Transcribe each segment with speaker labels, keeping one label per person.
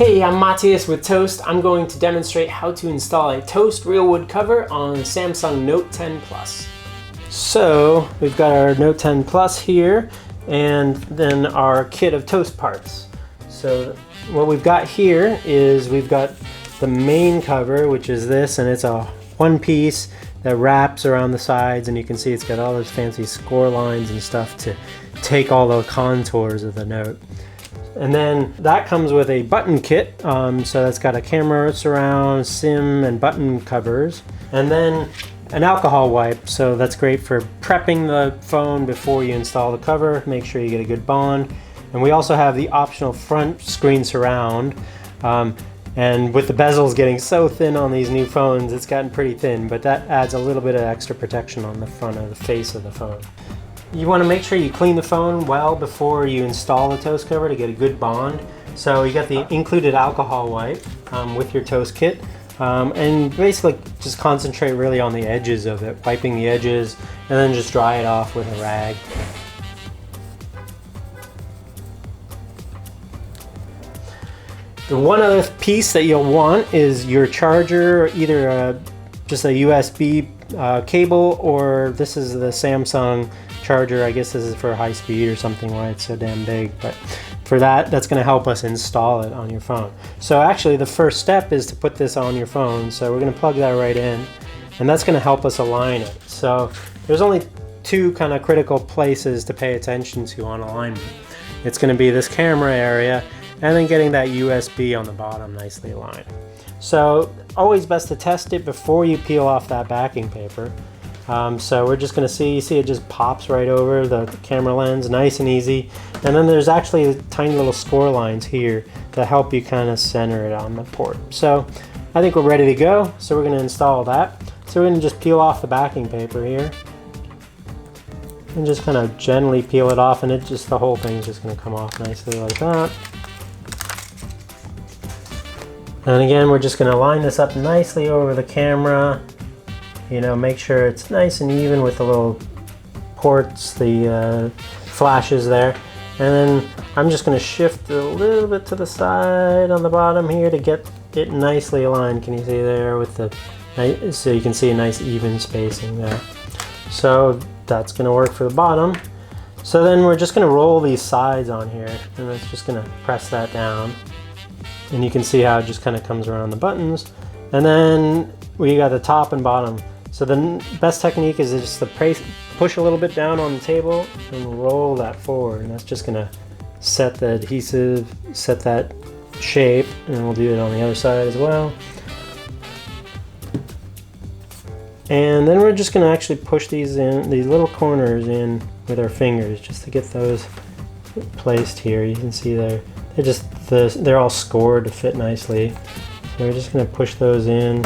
Speaker 1: Hey, I'm Matias with Toast. I'm going to demonstrate how to install a Toast real wood cover on Samsung Note 10 Plus. So we've got our Note 10 Plus here and then our kit of Toast parts. So what we've got here is we've got the main cover, which is this, and it's a one piece that wraps around the sides, and you can see it's got all those fancy score lines and stuff to take all the contours of the Note. And then that comes with a button kit, so that's got a camera surround, SIM, and button covers. And then an alcohol wipe, so that's great for prepping the phone before you install the cover. Make sure you get a good bond. And we also have the optional front screen surround. And with the bezels getting so thin on these new phones, it's gotten pretty thin, but that adds a little bit of extra protection on the front of the face of the phone. You want to make sure you clean the phone well before you install the Toast cover to get a good bond. So you got the included alcohol wipe with your Toast kit, and basically just concentrate really on the edges of it, wiping the edges, and then just dry it off with a rag. The one other piece that you'll want is your charger, either just a USB cable, or this is the Samsung charger. I guess this is for high speed or something, why it's so damn big, but for that's going to help us install it on your phone. So actually the first step is to put this on your phone, so we're going to plug that right in, and that's going to help us align it. So there's only two kind of critical places to pay attention to on alignment. It's going to be this camera area, and then getting that USB on the bottom nicely aligned. So always best to test it before you peel off that backing paper. So we're just going to see it just pops right over the camera lens, nice and easy. And then there's actually tiny little score lines here to help you kind of center it on the port. So I think we're ready to go. So we're going to install that. So we're going to just peel off the backing paper here and just kind of gently peel it off, and the whole thing's just going to come off nicely like that. And again, we're just going to line this up nicely over the camera. You know, make sure it's nice and even with the little ports, the flashes there. And then I'm just going to shift a little bit to the side on the bottom here to get it nicely aligned. Can you see there with so you can see a nice even spacing there. So that's going to work for the bottom. So then we're just going to roll these sides on here, and it's just going to press that down. And you can see how it just kind of comes around the buttons. And then we got the top and bottom. So the best technique is just to push a little bit down on the table and roll that forward. And that's just gonna set the adhesive, set that shape, and we'll do it on the other side as well. And then we're just gonna actually push these little corners in with our fingers just to get those placed here. You can see they're all scored to fit nicely. So we're just gonna push those in.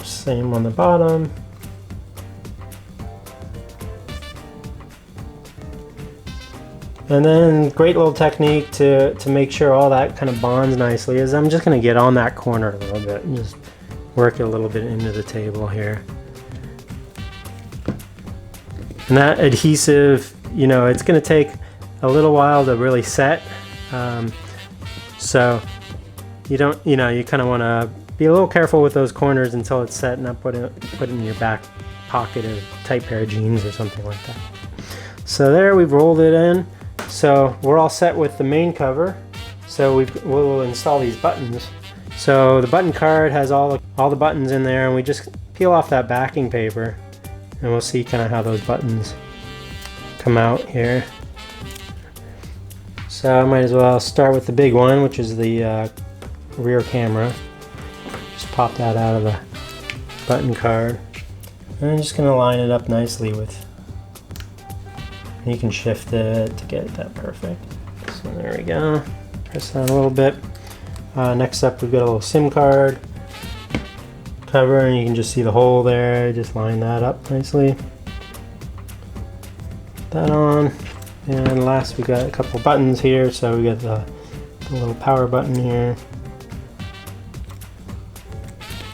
Speaker 1: Same on the bottom. And then great little technique to make sure all that kind of bonds nicely is I'm just going to get on that corner a little bit and just work it a little bit into the table here. And that adhesive, you know, it's going to take a little while to really set. So you kind of want to be a little careful with those corners until it's set, and not put it in your back pocket of a tight pair of jeans or something like that. So there, we've rolled it in. So we're all set with the main cover. So we'll install these buttons. So the button card has all the buttons in there, and we just peel off that backing paper, and we'll see kind of how those buttons come out here. So I might as well start with the big one, which is the rear camera. Just pop that out of the button card. And I'm just going to line it up nicely with, you can shift it to get that perfect. So there we go. Press that a little bit. Next up, we've got a little SIM card cover, and you can just see the hole there. Just line that up nicely. Put that on. And last, we got a couple buttons here. So we got the little power button here.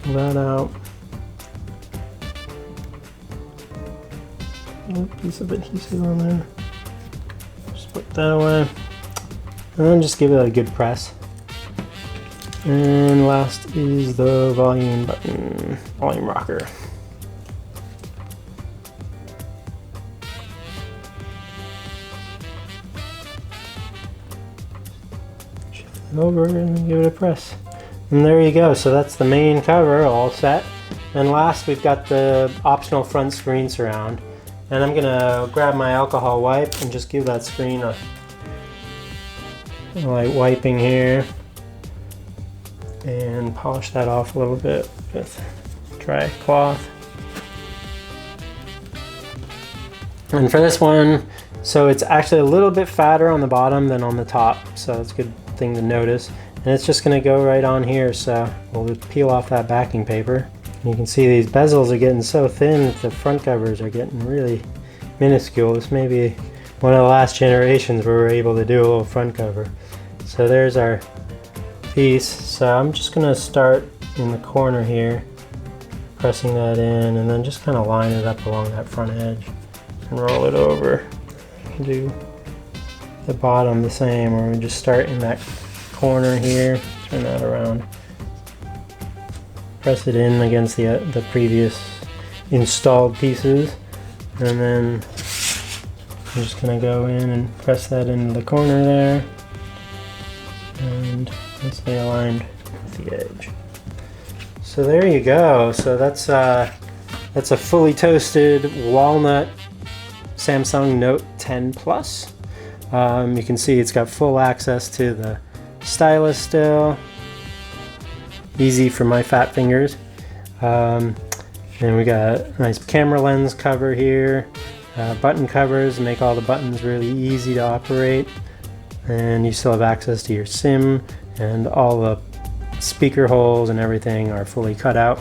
Speaker 1: Pull that out. A piece of adhesive on there. Just put that away. And then just give it a good press. And last is the volume button, volume rocker. Shift it over and give it a press. And there you go, so that's the main cover all set. And last we've got the optional front screen surround. And I'm gonna grab my alcohol wipe and just give that screen a light wiping here. And polish that off a little bit with dry cloth. And for this one, so it's actually a little bit fatter on the bottom than on the top, so that's a good thing to notice. And it's just going to go right on here, so we'll peel off that backing paper. And you can see these bezels are getting so thin that the front covers are getting really minuscule. This may be one of the last generations where we're able to do a little front cover. So there's our piece. So I'm just going to start in the corner here, pressing that in, and then just kind of line it up along that front edge and roll it over. Do the bottom the same, where we just start in that corner here, turn that around, press it in against the previous installed pieces, and then I'm just going to go in and press that into the corner there, and stay aligned with the edge. So there you go. So that's a fully toasted walnut Samsung Note 10 Plus. You can see it's got full access to the stylus still. Easy for my fat fingers. And we got a nice camera lens cover here. Button covers make all the buttons really easy to operate. And you still have access to your SIM, and all the speaker holes and everything are fully cut out.